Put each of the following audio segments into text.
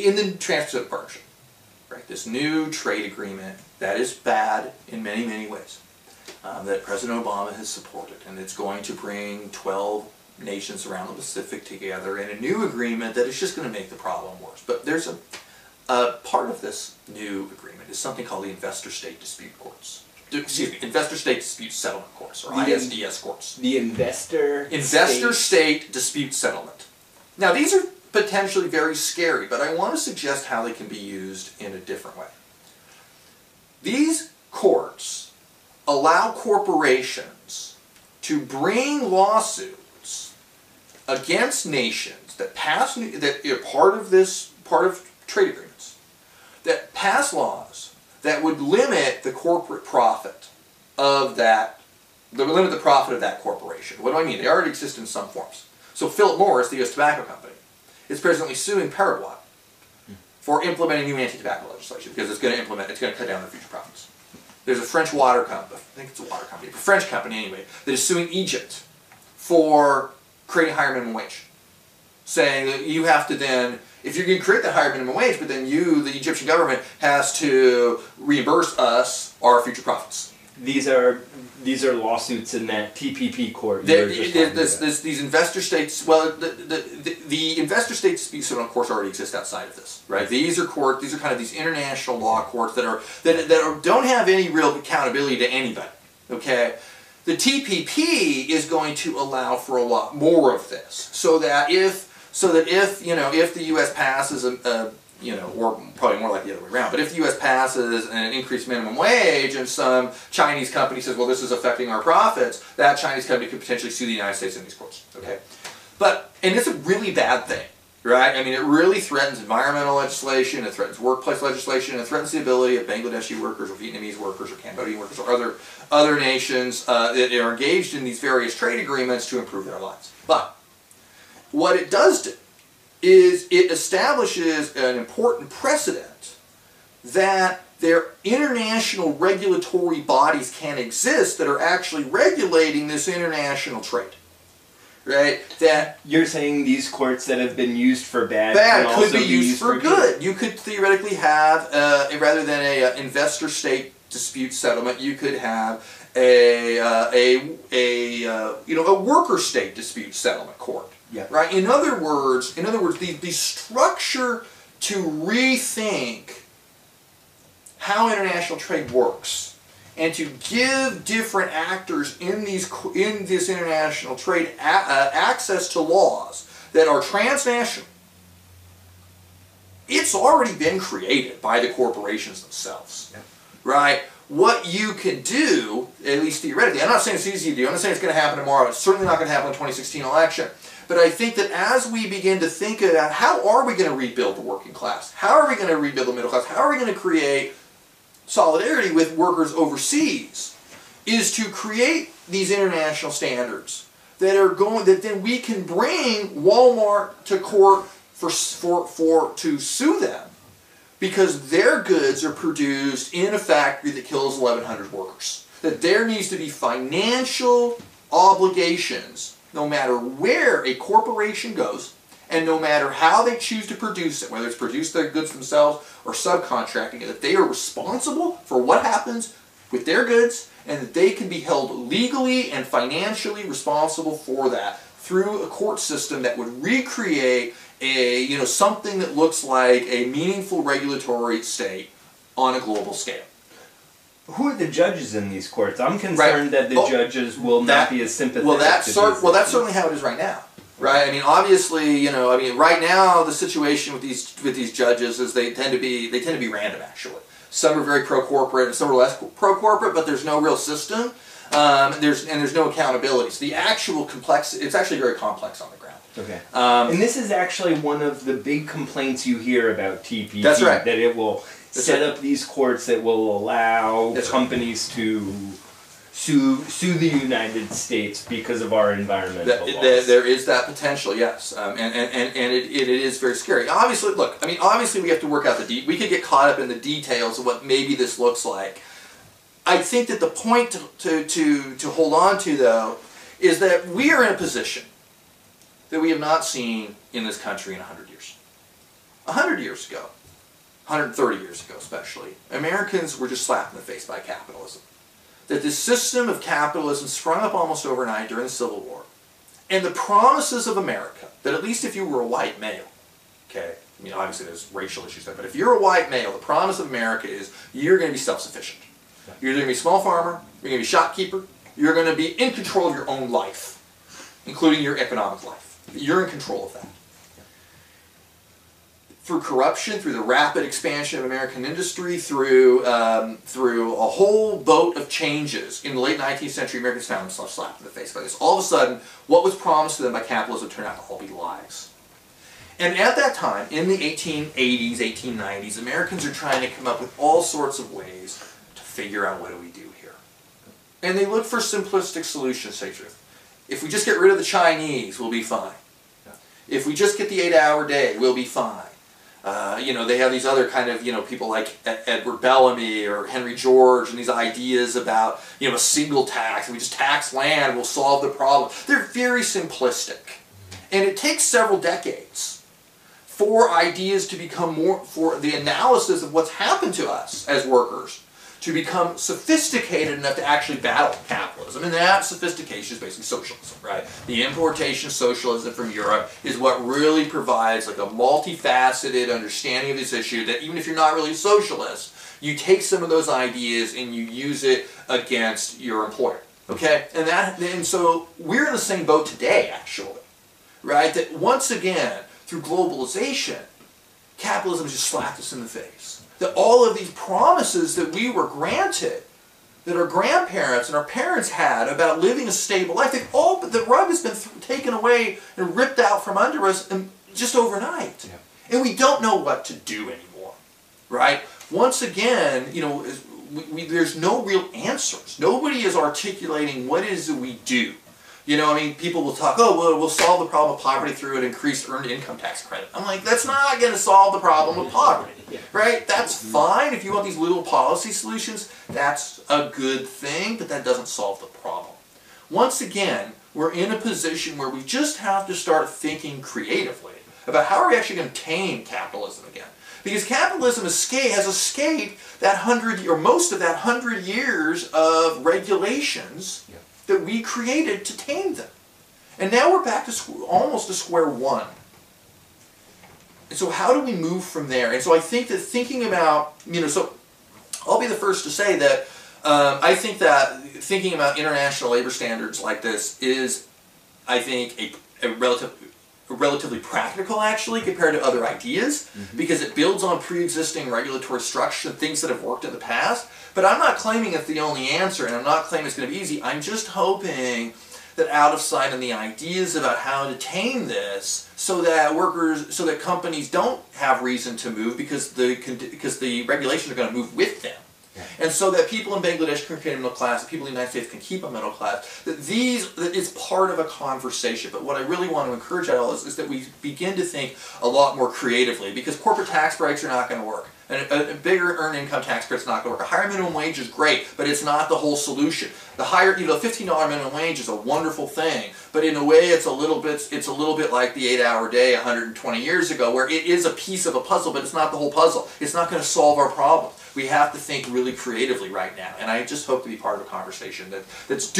in the Trans-Pacific Partnership, right, this new trade agreement that is bad in many, many ways, that President Obama has supported, and it's going to bring 12 nations around the Pacific together in a new agreement that is just going to make the problem worse. But there's a part of this new agreement is something called the Investor-State Dispute Courts. Excuse me, Investor-State Dispute Settlement Courts, or ISDS courts. The Investor-State Dispute Settlement. Now, these are potentially very scary, but I want to suggest how they can be used in a different way. These courts allow corporations to bring lawsuits against nations that pass, that are part of trade agreements, that pass laws that would limit the corporate profit of that, limit the profit of that corporation. What do I mean? They already exist in some forms. So Philip Morris, the U.S. tobacco company, is presently suing Paraguay for implementing new anti-tobacco legislation because it's going to cut down their future profits. There's a French water company, I think it's a water company, a French company anyway, that is suing Egypt for creating higher minimum wage. Saying that you have to then, if you're going to create that higher minimum wage, but then you, the Egyptian government, has to reimburse us our future profits. These are lawsuits in that TPP court. These investor states. Well, the investor state dispute settlement courts already exist outside of this, right? These are kind of these international law courts that don't have any real accountability to anybody. Okay, the TPP is going to allow for a lot more of this, so that if the U.S. passes or probably more like the other way around, but if the U.S. passes an increased minimum wage and some Chinese company says, well, this is affecting our profits, that Chinese company could potentially sue the United States in these courts. Okay, and it's a really bad thing, right? I mean, it really threatens environmental legislation, it threatens workplace legislation, it threatens the ability of Bangladeshi workers or Vietnamese workers or Cambodian workers or other nations that are engaged in these various trade agreements to improve their lives. But what it does do is it establishes an important precedent that their international regulatory bodies can exist that are actually regulating this international trade. Right? That you're saying these courts that have been used for bad could be used for good. You could theoretically have, rather than an investor-state dispute settlement, you could have a worker-state dispute settlement court. Yeah. Right. In other words, the structure to rethink how international trade works and to give different actors in this international trade access to laws that are transnational. It's already been created by the corporations themselves. Yeah. Right. What you can do, at least theoretically, I'm not saying it's easy to do. I'm not saying it's going to happen tomorrow. It's certainly not going to happen in the 2016 election. But I think that as we begin to think about how are we going to rebuild the working class, how are we going to rebuild the middle class, how are we going to create solidarity with workers overseas, is to create these international standards that then we can bring Walmart to court to sue them because their goods are produced in a factory that kills 1,100 workers. That there needs to be financial obligations no matter where a corporation goes, and no matter how they choose to produce it, whether it's produce their goods themselves or subcontracting it, that they are responsible for what happens with their goods, and that they can be held legally and financially responsible for that through a court system that would recreate something that looks like a meaningful regulatory state on a global scale. Who are the judges in these courts? I'm concerned that the judges will not be as sympathetic. That's certainly how it is right now, right? I mean, obviously, right now the situation with these judges is they tend to be random. Actually, some are very pro-corporate and some are less pro-corporate, but there's no real system. There's no accountability. So the actual complexity, it's actually very complex on the ground. Okay. And this is actually one of the big complaints you hear about TPP. That's right. That it will set up these courts that will allow companies to sue the United States because of our environmental laws. There is that potential, yes, and it is very scary. Obviously, look, I mean, obviously we have to work out we could get caught up in the details of what maybe this looks like. I think that the point to hold on to, though, is that we are in a position that we have not seen in this country in 100 years. 100 years ago, 130 years ago especially, Americans were just slapped in the face by capitalism. That this system of capitalism sprung up almost overnight during the Civil War. And the promises of America, that at least if you were a white male, okay, I mean obviously there's racial issues there, but if you're a white male, the promise of America is you're going to be self-sufficient. You're going to be a small farmer, you're going to be a shopkeeper, you're going to be in control of your own life, including your economic life. You're in control of that. Through corruption, through the rapid expansion of American industry, through a whole boat of changes in the late 19th century, Americans found themselves slapped in the face by this. All of a sudden, what was promised to them by capitalism turned out to all be lies. And at that time, in the 1880s, 1890s, Americans are trying to come up with all sorts of ways to figure out what do we do here. And they look for simplistic solutions, to say the truth. If we just get rid of the Chinese, we'll be fine. If we just get the 8-hour day, we'll be fine. You know, they have these other kind of, you know, people like Edward Bellamy or Henry George and these ideas about, you know, a single tax. If we just tax land, we'll solve the problem. They're very simplistic. And it takes several decades for ideas to become more, for the analysis of what's happened to us as workers to become sophisticated enough to actually battle capitalism. And that sophistication is basically socialism, right? The importation of socialism from Europe is what really provides like a multifaceted understanding of this issue that even if you're not really a socialist, you take some of those ideas and you use it against your employer, okay? And so we're in the same boat today, actually, right? That once again, through globalization, capitalism just slapped us in the face. That all of these promises that we were granted, that our grandparents and our parents had about living a stable life, the rug has been taken away and ripped out from under us just overnight. Yeah. And we don't know what to do anymore, right? Once again, you know, there's no real answers. Nobody is articulating what it is that we do. You know, I mean, people will talk, oh, well, we'll solve the problem of poverty through an increased earned income tax credit. I'm like, that's not going to solve the problem of poverty, right? That's fine. If you want these little policy solutions, that's a good thing, but that doesn't solve the problem. Once again, we're in a position where we just have to start thinking creatively about how are we actually going to tame capitalism again. Because capitalism has escaped that most of that 100 years of regulations that we created to tame them. And now we're back to almost to square one. And so how do we move from there? And so I think that thinking about, you know, so I'll be the first to say that I think that thinking about international labor standards like this is, I think, a relatively practical, actually, compared to other ideas, because it builds on pre-existing regulatory structure and things that have worked in the past. But I'm not claiming it's the only answer, and I'm not claiming it's going to be easy. I'm just hoping that out of sight and the ideas about how to tame this so that companies don't have reason to move because the regulations are going to move with them. And so that people in Bangladesh can create a middle class, that people in the United States can keep a middle class, that it's part of a conversation. But what I really want to encourage at all is that we begin to think a lot more creatively, because corporate tax breaks are not going to work. A bigger earned income tax credit's not going to work. A higher minimum wage is great, but it's not the whole solution. The higher, you know, $15 minimum wage is a wonderful thing, but in a way it's a little bit like the 8-hour day 120 years ago, where it is a piece of a puzzle, but it's not the whole puzzle. It's not going to solve our problem. We have to think really creatively right now, and I just hope to be part of a conversation that's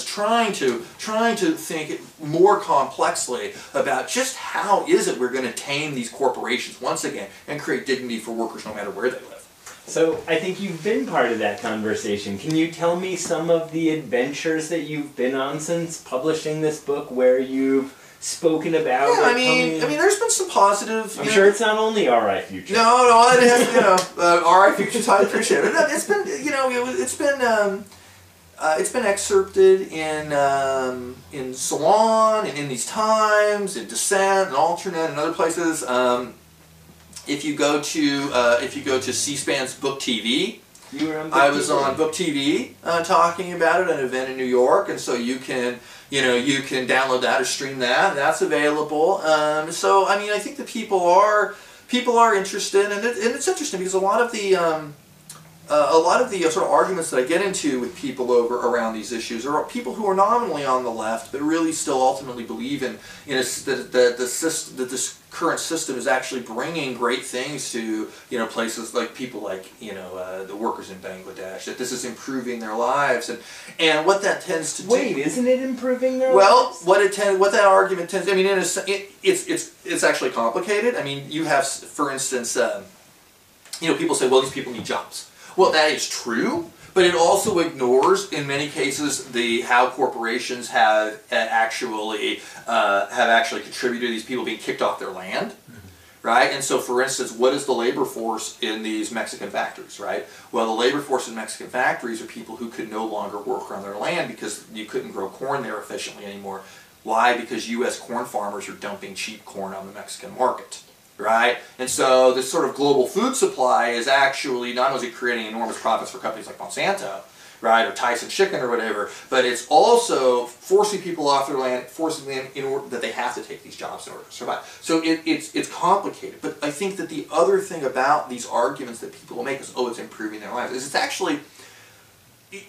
trying to think more complexly about just how is it we're going to tame these corporations once again and create dignity for workers no matter where they live. So I think you've been part of that conversation. Can you tell me some of the adventures that you've been on since publishing this book, where you've spoken about? Yeah, I mean, there's been some positive. I'm sure it's not only RI Future. No, it has, you know, RI Future. I appreciate it. It's been, you know, it's been excerpted in Salon and in these Times, in Dissent and Alternate and other places. If you go to C-SPAN's Book TV, I was on Book TV talking about it at an event in New York, and so you can download that or stream that. That's available. So I mean, I think that people are interested, and it's interesting because a lot of the a lot of the sort of arguments that I get into with people around these issues are people who are nominally on the left, but really still ultimately believe that this current system is actually bringing great things to places like people like the workers in Bangladesh. That this is improving their lives, and what that tends to do. Wait, isn't it improving their lives? Well, what that argument tends. I mean, it's actually complicated. I mean, you have, for instance, people say, well, these people need jobs. Well, that is true, but it also ignores, in many cases, how corporations have actually contributed to these people being kicked off their land, right? And so, for instance, what is the labor force in these Mexican factories, right? Well, the labor force in Mexican factories are people who could no longer work on their land because you couldn't grow corn there efficiently anymore. Why? Because U.S. corn farmers are dumping cheap corn on the Mexican market. Right? And so this sort of global food supply is actually not only creating enormous profits for companies like Monsanto, right, or Tyson Chicken or whatever, but it's also forcing people off their land, forcing them in order that they have to take these jobs in order to survive. So it's complicated. But I think that the other thing about these arguments that people will make is, oh, it's improving their lives, is it's actually,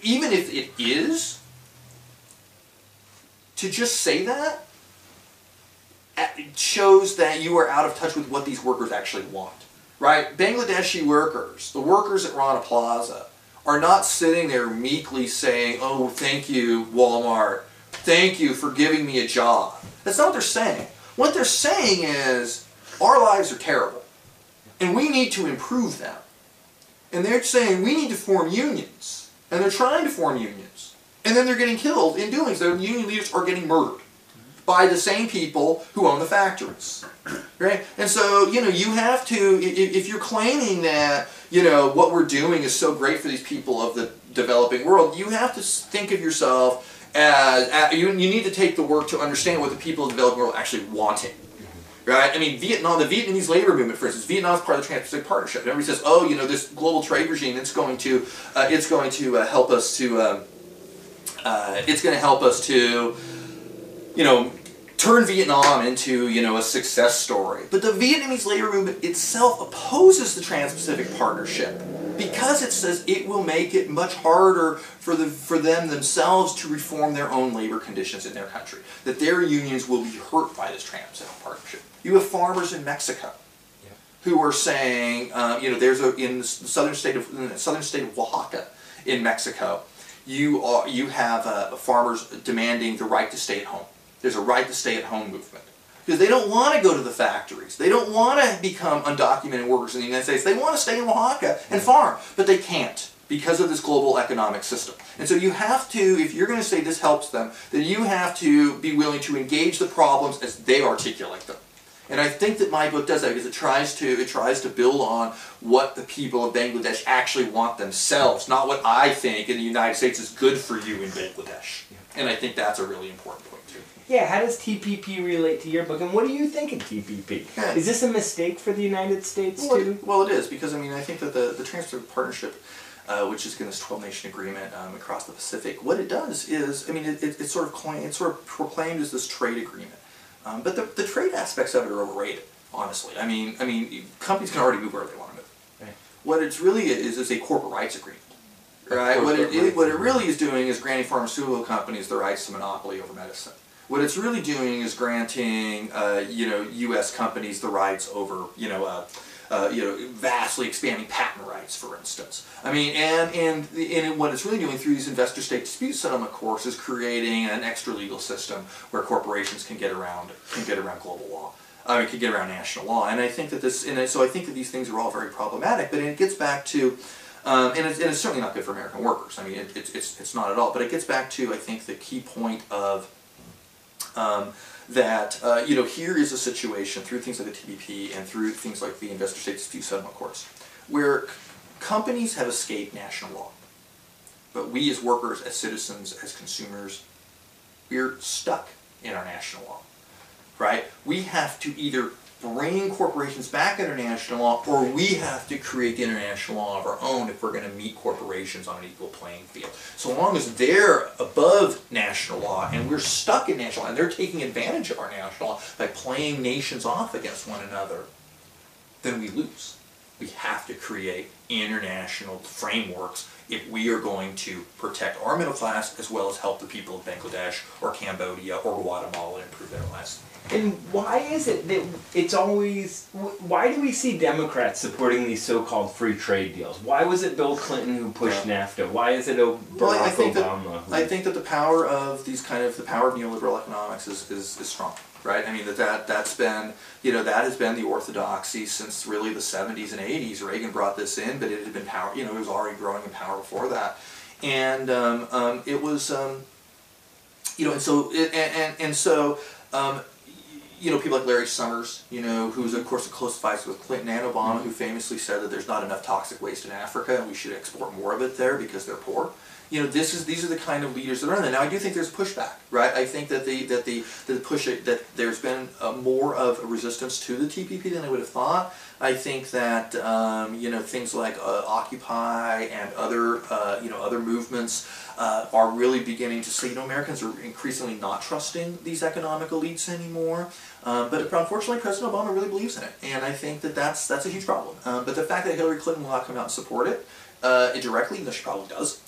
even if it is, to just say that, it shows that you are out of touch with what these workers actually want, right? Bangladeshi workers, the workers at Rana Plaza, are not sitting there meekly saying, oh, thank you, Walmart, thank you for giving me a job. That's not what they're saying. What they're saying is, our lives are terrible, and we need to improve them. And they're saying, we need to form unions, and they're trying to form unions, and then they're getting killed in doing so. The union leaders are getting murdered by the same people who own the factories, right? And so, you have to, if you're claiming that, what we're doing is so great for these people of the developing world, you have to think of yourself as you need to take the work to understand what the people of the developing world are actually wanting, right? I mean, Vietnam, the Vietnamese labor movement, for instance, Vietnam is part of the Trans-Pacific Partnership. Everybody says, oh, this global trade regime, it's going to help us to, turn Vietnam into, a success story. But the Vietnamese labor movement itself opposes the Trans-Pacific Partnership because it says it will make it much harder for them themselves to reform their own labor conditions in their country. That their unions will be hurt by this Trans-Pacific Partnership. You have farmers in Mexico who are saying, in the southern state of Oaxaca in Mexico, you have farmers demanding the right to stay at home. There's a right to stay at home movement. Because they don't want to go to the factories. They don't want to become undocumented workers in the United States. They want to stay in Oaxaca and farm, but they can't because of this global economic system. And so you have to, if you're going to say this helps them, then you have to be willing to engage the problems as they articulate them. And I think that my book does that because it tries to build on what the people of Bangladesh actually want themselves, not what I think in the United States is good for you in Bangladesh. And I think that's a really important point too. Yeah, how does TPP relate to your book, and what do you think of TPP? Yeah. Is this a mistake for the United States too? Well, it is, because I think that the Trans-Pacific Partnership, which is this 12-nation agreement across the Pacific, what it does is, it sort of proclaimed as this trade agreement. But the trade aspects of it are overrated, honestly. I mean, companies can already move wherever they want to move. Right. What it really is a corporate rights agreement. Right? What it really is doing is granting pharmaceutical companies the rights to monopoly over medicine. What it's really doing is granting, U.S. companies the rights over, vastly expanding patent rights, for instance. And what it's really doing through these investor-state dispute settlement courts is creating an extra legal system where corporations can get around global law. Can get around national law. And I think that so I think that these things are all very problematic. But it gets back to, and it's certainly not good for American workers. It's not at all. But it gets back to, I think, the key point of here is a situation through things like the TPP and through things like the investor-state dispute settlement courts, where companies have escaped national law, but we as workers, as citizens, as consumers, we're stuck in our national law, right? We have to either bring corporations back under national law, or we have to create the international law of our own if we're going to meet corporations on an equal playing field. So long as they're above national law and we're stuck in national law and they're taking advantage of our national law by playing nations off against one another, then we lose. we have to create international frameworks if we are going to protect our middle class as well as help the people of Bangladesh or Cambodia or Guatemala improve their lives. And why is it that it's always, why do we see Democrats supporting these so-called free trade deals? Why was it Bill Clinton who pushed NAFTA? Why is it Barack Obama? I think that the power of the power of neoliberal economics is strong, right? I mean, that's been, you know, that has been the orthodoxy since really the 70s and 80s. Reagan brought this in, but it had been power, you know, it was already growing in power before that. And it was, you know, and so, you know, people like Larry Summers, you know, who's of course a close advisor with Clinton and Obama, who famously said that there's not enough toxic waste in Africa and we should export more of it there because they're poor. You know, these are the kind of leaders that are in there. Now, I do think there's pushback, right? I think that that there's been more of a resistance to the TPP than I would have thought. I think that you know, things like Occupy and other you know, other movements are really beginning to say, you know, Americans are increasingly not trusting these economic elites anymore. But unfortunately, President Obama really believes in it, and I think that that's a huge problem. But the fact that Hillary Clinton will not come out and support it directly, even though she probably does,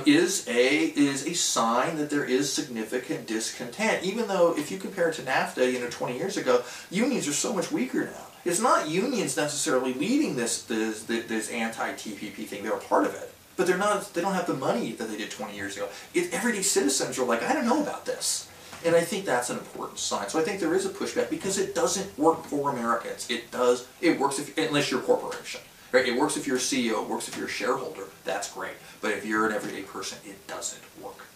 is a sign that there is significant discontent. Even though, if you compare it to NAFTA, you know, 20 years ago, unions are so much weaker now. It's not unions necessarily leading this anti-TPP thing; they're a part of it, but they're not. They don't have the money that they did 20 years ago. Everyday citizens are like, I don't know about this, and I think that's an important sign. So I think there is a pushback because it doesn't work for Americans. It does. It works unless you're a corporation. Right? It works if you're a CEO, it works if you're a shareholder, that's great. But if you're an everyday person, it doesn't work.